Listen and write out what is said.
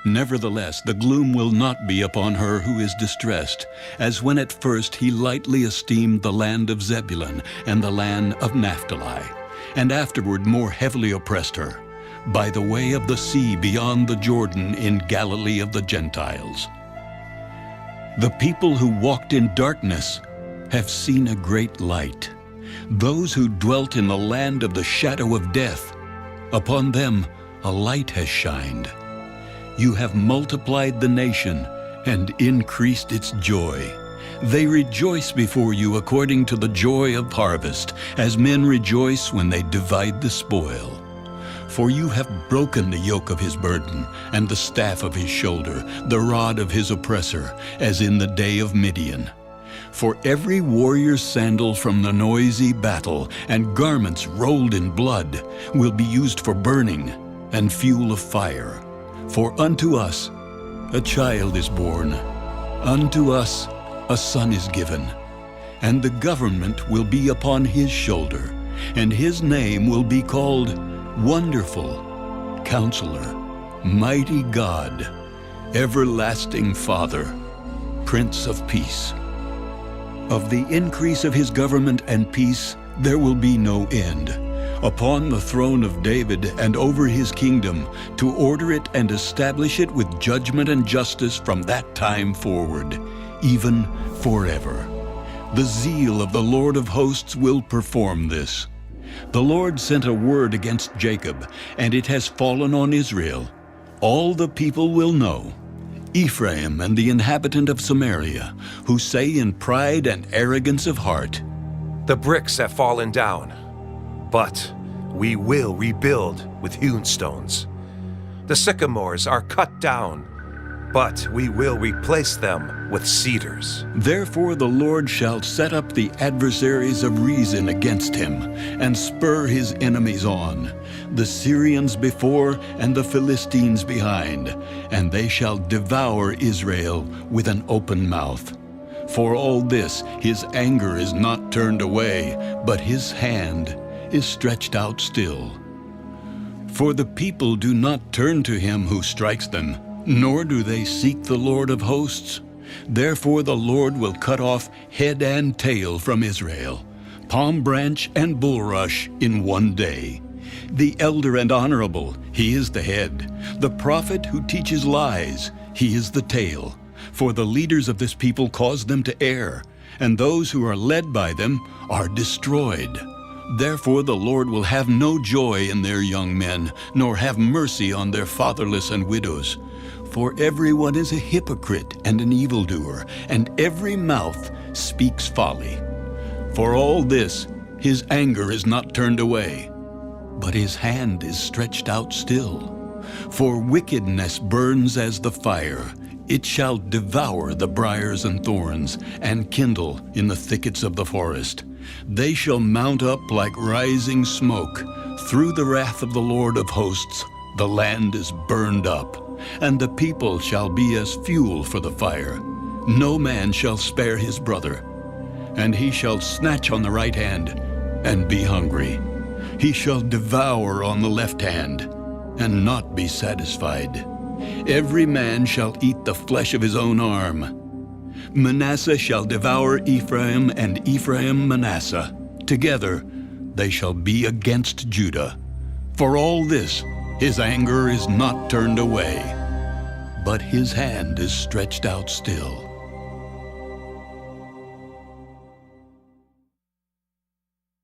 Nevertheless, the gloom will not be upon her who is distressed, as when at first he lightly esteemed the land of Zebulun and the land of Naphtali, and afterward more heavily oppressed her, by the way of the sea beyond the Jordan in Galilee of the Gentiles. The people who walked in darkness have seen a great light. Those who dwelt in the land of the shadow of death, upon them a light has shined. You have multiplied the nation and increased its joy. They rejoice before you according to the joy of harvest, as men rejoice when they divide the spoil. For you have broken the yoke of his burden, and the staff of his shoulder, the rod of his oppressor, as in the day of Midian. For every warrior's sandal from the noisy battle, and garments rolled in blood, will be used for burning, and fuel of fire. For unto us a child is born, unto us a son is given, and the government will be upon his shoulder, and his name will be called Wonderful, Counselor, Mighty God, Everlasting Father, Prince of Peace. Of the increase of his government and peace there will be no end, upon the throne of David and over his kingdom, to order it and establish it with judgment and justice from that time forward, even forever. The zeal of the Lord of hosts will perform this. The Lord sent a word against Jacob, and it has fallen on Israel. All the people will know, Ephraim and the inhabitant of Samaria, who say in pride and arrogance of heart, The bricks have fallen down, but we will rebuild with hewn stones. The sycamores are cut down, but we will replace them with cedars. Therefore the Lord shall set up the adversaries of reason against him, and spur his enemies on, the Syrians before and the Philistines behind, and they shall devour Israel with an open mouth. For all this his anger is not turned away, but his hand is stretched out still. For the people do not turn to him who strikes them, nor do they seek the Lord of hosts. Therefore the Lord will cut off head and tail from Israel, palm branch and bulrush in one day. The elder and honorable, he is the head. The prophet who teaches lies, he is the tail. For the leaders of this people cause them to err, and those who are led by them are destroyed. Therefore the Lord will have no joy in their young men, nor have mercy on their fatherless and widows. For everyone is a hypocrite and an evildoer, and every mouth speaks folly. For all this his anger is not turned away, but his hand is stretched out still. For wickedness burns as the fire. It shall devour the briars and thorns, and kindle in the thickets of the forest. They shall mount up like rising smoke. Through the wrath of the Lord of hosts, the land is burned up, and the people shall be as fuel for the fire. No man shall spare his brother, and he shall snatch on the right hand and be hungry. He shall devour on the left hand and not be satisfied. Every man shall eat the flesh of his own arm. Manasseh shall devour Ephraim, and Ephraim Manasseh. Together they shall be against Judah. For all this his anger is not turned away, but his hand is stretched out still.